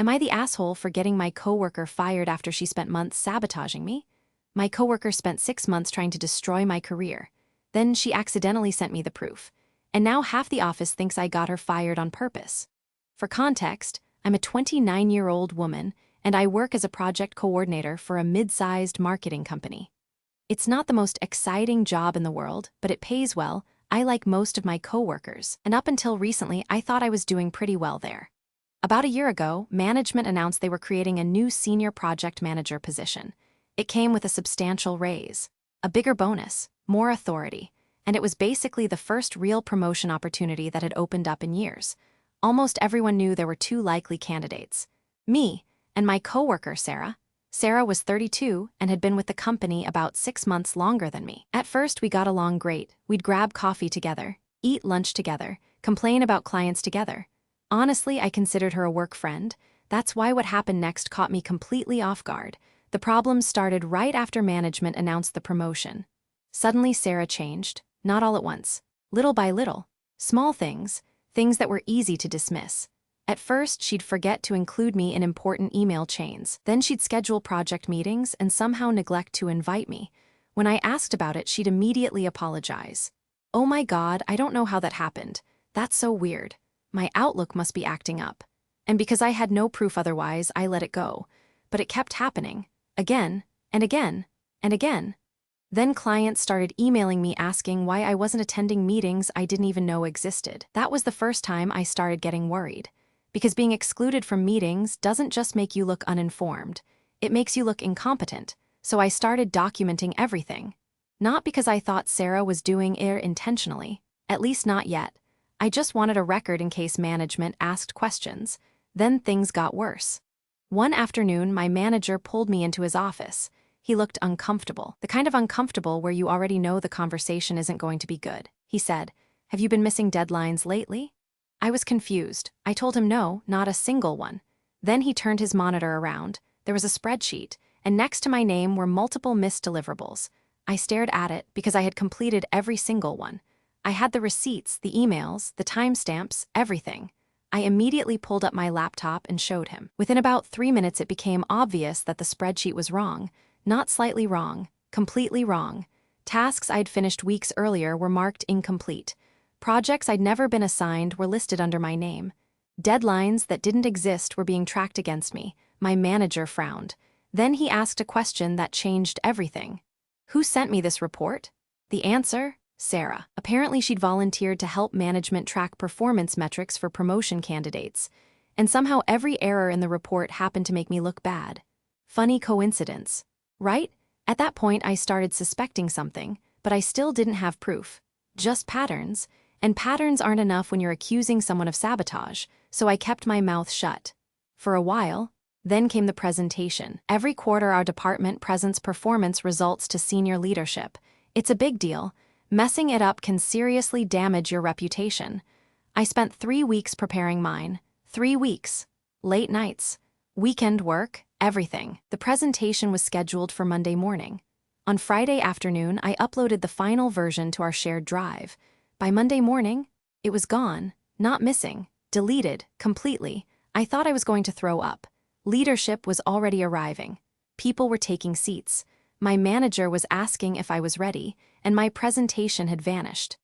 Am I the asshole for getting my coworker fired after she spent months sabotaging me? My coworker spent 6 months trying to destroy my career. Then she accidentally sent me the proof. And now half the office thinks I got her fired on purpose. For context, I'm a 29-year-old woman, and I work as a project coordinator for a mid-sized marketing company. It's not the most exciting job in the world, but it pays well. I like most of my coworkers, and up until recently, I thought I was doing pretty well there. About a year ago, management announced they were creating a new senior project manager position. It came with a substantial raise, a bigger bonus, more authority, and it was basically the first real promotion opportunity that had opened up in years. Almost everyone knew there were two likely candidates: me and my coworker, Sarah. Sarah was 32 and had been with the company about 6 months longer than me. At first, we got along great. We'd grab coffee together, eat lunch together, complain about clients together. Honestly, I considered her a work friend. That's why what happened next caught me completely off guard. The problems started right after management announced the promotion. Suddenly, Sarah changed, not all at once, little by little. Small things that were easy to dismiss. At first, she'd forget to include me in important email chains. Then she'd schedule project meetings and somehow neglect to invite me. When I asked about it, she'd immediately apologize. "Oh my God, I don't know how that happened. That's so weird. My Outlook must be acting up." And because I had no proof otherwise, I let it go. But it kept happening. Again, and again, and again. Then clients started emailing me asking why I wasn't attending meetings I didn't even know existed. That was the first time I started getting worried. Because being excluded from meetings doesn't just make you look uninformed, it makes you look incompetent. So I started documenting everything. Not because I thought Sarah was doing it intentionally, at least not yet. I just wanted a record in case management asked questions. Then things got worse. One afternoon, my manager pulled me into his office. He looked uncomfortable, the kind of uncomfortable where you already know the conversation isn't going to be good. He said, "Have you been missing deadlines lately?" I was confused. I told him no, not a single one. Then he turned his monitor around. There was a spreadsheet, and next to my name were multiple missed deliverables. I stared at it because I had completed every single one. I had the receipts, the emails, the timestamps, everything. I immediately pulled up my laptop and showed him. Within about 3 minutes, it became obvious that the spreadsheet was wrong. Not slightly wrong, completely wrong. Tasks I'd finished weeks earlier were marked incomplete. Projects I'd never been assigned were listed under my name. Deadlines that didn't exist were being tracked against me. My manager frowned. Then he asked a question that changed everything. Who sent me this report? The answer? Sarah. Apparently she'd volunteered to help management track performance metrics for promotion candidates. And somehow every error in the report happened to make me look bad. Funny coincidence, right? At that point I started suspecting something, but I still didn't have proof. Just patterns. And patterns aren't enough when you're accusing someone of sabotage, so I kept my mouth shut. For a while, then came the presentation. Every quarter our department presents performance results to senior leadership. It's a big deal. Messing it up can seriously damage your reputation. I spent 3 weeks preparing mine. 3 weeks. Late nights. Weekend work, everything. The presentation was scheduled for Monday morning. On Friday afternoon, I uploaded the final version to our shared drive. By Monday morning, it was gone, not missing, deleted, completely. I thought I was going to throw up. Leadership was already arriving. People were taking seats. My manager was asking if I was ready, and my presentation had vanished.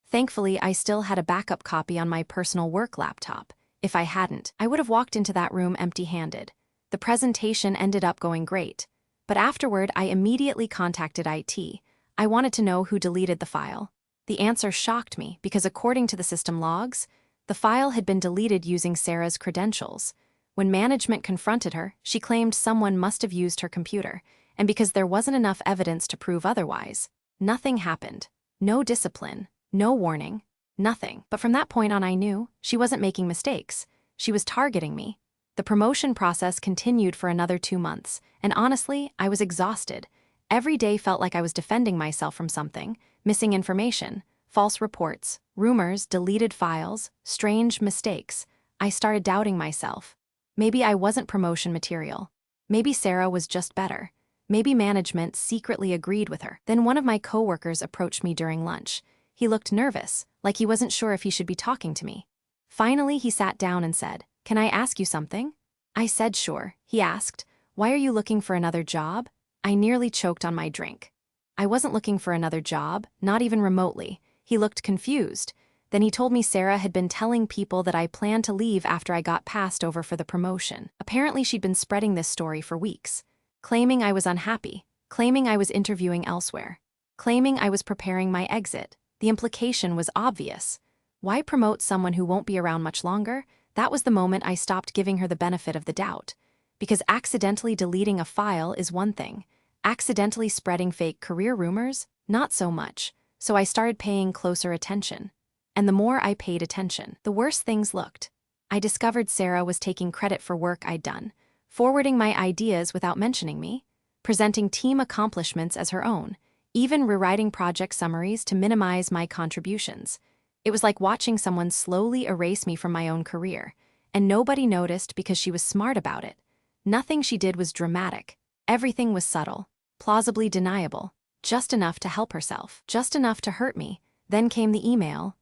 Thankfully, I still had a backup copy on my personal work laptop. If I hadn't, I would have walked into that room empty-handed. The presentation ended up going great. But afterward, I immediately contacted IT. I wanted to know who deleted the file. The answer shocked me because according to the system logs, the file had been deleted using Sarah's credentials. When management confronted her, she claimed someone must have used her computer, and because there wasn't enough evidence to prove otherwise, nothing happened. No discipline, no warning, nothing. But from that point on I knew she wasn't making mistakes. She was targeting me. The promotion process continued for another 2 months, and honestly, I was exhausted. Every day felt like I was defending myself from something: missing information, false reports, rumors, deleted files, strange mistakes. I started doubting myself. Maybe I wasn't promotion material. Maybe Sarah was just better. Maybe management secretly agreed with her. Then one of my coworkers approached me during lunch. He looked nervous, like he wasn't sure if he should be talking to me. Finally, he sat down and said, "Can I ask you something?" I said sure. He asked, "Why are you looking for another job?" I nearly choked on my drink. I wasn't looking for another job, not even remotely. He looked confused. Then he told me Sarah had been telling people that I planned to leave after I got passed over for the promotion. Apparently she'd been spreading this story for weeks, claiming I was unhappy, claiming I was interviewing elsewhere, claiming I was preparing my exit. The implication was obvious. Why promote someone who won't be around much longer? That was the moment I stopped giving her the benefit of the doubt. Because accidentally deleting a file is one thing. Accidentally spreading fake career rumors? Not so much. So I started paying closer attention. And the more I paid attention, the worse things looked. I discovered Sarah was taking credit for work I'd done, forwarding my ideas without mentioning me, presenting team accomplishments as her own, even rewriting project summaries to minimize my contributions. It was like watching someone slowly erase me from my own career, and nobody noticed because she was smart about it. Nothing she did was dramatic. Everything was subtle, plausibly deniable, just enough to help herself, just enough to hurt me. Then came the email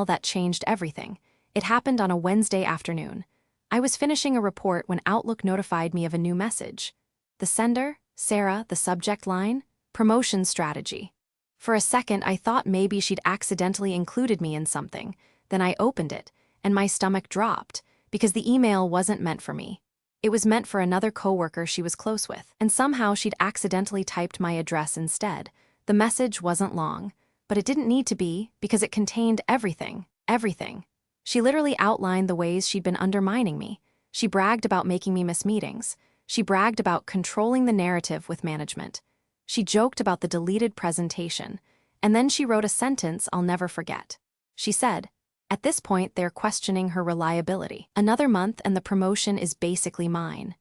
that changed everything. It happened on a Wednesday afternoon. I was finishing a report when Outlook notified me of a new message. The sender, Sarah, the subject line, promotion strategy. For a second, I thought maybe she'd accidentally included me in something. Then I opened it, and my stomach dropped, because the email wasn't meant for me. It was meant for another coworker she was close with, and somehow she'd accidentally typed my address instead. The message wasn't long, but it didn't need to be, because it contained everything. She literally outlined the ways she'd been undermining me. She bragged about making me miss meetings. She bragged about controlling the narrative with management. She joked about the deleted presentation, and then she wrote a sentence I'll never forget. She said, "At this point, they're questioning her reliability. Another month and the promotion is basically mine."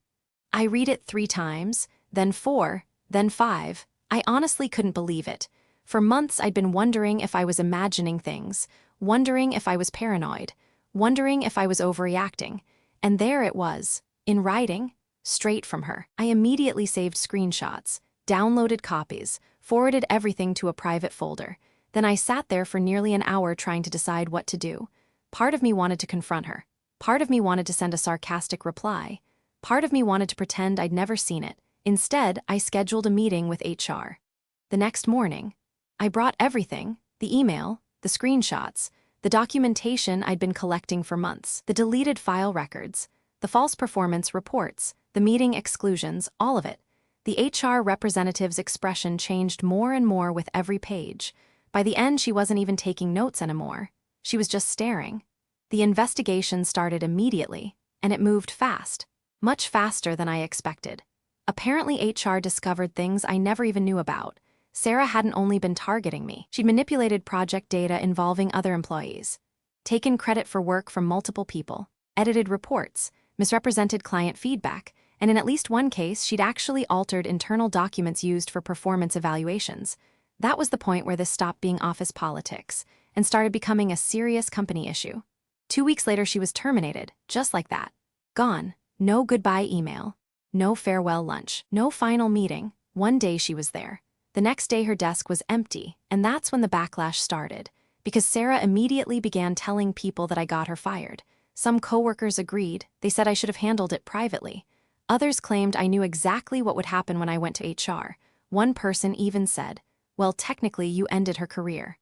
I read it 3 times, then 4, then 5. I honestly couldn't believe it. For months, I'd been wondering if I was imagining things, wondering if I was paranoid, wondering if I was overreacting. And there it was, in writing, straight from her. I immediately saved screenshots, downloaded copies, forwarded everything to a private folder. Then I sat there for nearly an hour trying to decide what to do. Part of me wanted to confront her. Part of me wanted to send a sarcastic reply. Part of me wanted to pretend I'd never seen it. Instead, I scheduled a meeting with HR. The next morning, I brought everything, the email, the screenshots, the documentation I'd been collecting for months, the deleted file records, the false performance reports, the meeting exclusions, all of it. The HR representative's expression changed more and more with every page. By the end, she wasn't even taking notes anymore. She was just staring. The investigation started immediately, and it moved fast, much faster than I expected. Apparently, HR discovered things I never even knew about. Sarah hadn't only been targeting me, she'd manipulated project data involving other employees, taken credit for work from multiple people, edited reports, misrepresented client feedback, and in at least one case, she'd actually altered internal documents used for performance evaluations. That was the point where this stopped being office politics and started becoming a serious company issue. 2 weeks later, she was terminated, just like that. Gone. No goodbye email. No farewell lunch. No final meeting. One day she was there. The next day her desk was empty, and that's when the backlash started, because Sarah immediately began telling people that I got her fired. Some coworkers agreed. They said I should have handled it privately. Others claimed I knew exactly what would happen when I went to HR. One person even said, "Well, technically you ended her career."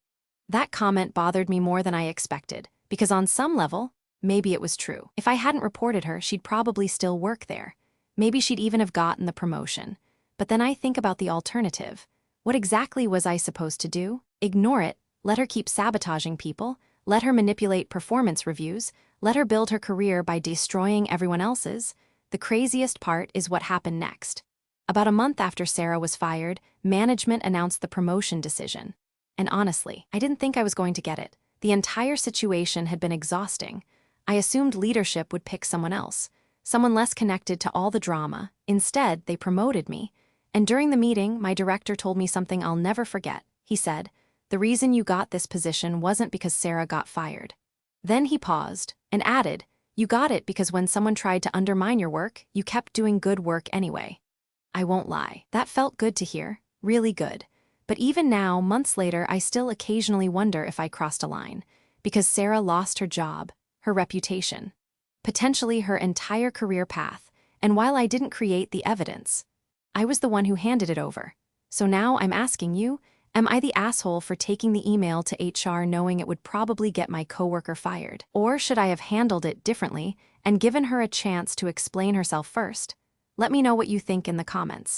That comment bothered me more than I expected, because on some level, maybe it was true. If I hadn't reported her, she'd probably still work there. Maybe she'd even have gotten the promotion. But then I think about the alternative. What exactly was I supposed to do? Ignore it, let her keep sabotaging people, let her manipulate performance reviews, let her build her career by destroying everyone else's? The craziest part is what happened next. About a month after Sarah was fired, management announced the promotion decision. And honestly, I didn't think I was going to get it. The entire situation had been exhausting. I assumed leadership would pick someone else, someone less connected to all the drama. Instead, they promoted me. And during the meeting, my director told me something I'll never forget. He said, "The reason you got this position wasn't because Sarah got fired." Then he paused and added, "You got it because when someone tried to undermine your work, you kept doing good work anyway." I won't lie, that felt good to hear, really good. But even now, months later, I still occasionally wonder if I crossed a line, because Sarah lost her job, her reputation, potentially her entire career path, and while I didn't create the evidence, I was the one who handed it over. So now I'm asking you, am I the asshole for taking the email to HR knowing it would probably get my coworker fired? Or should I have handled it differently and given her a chance to explain herself first? Let me know what you think in the comments.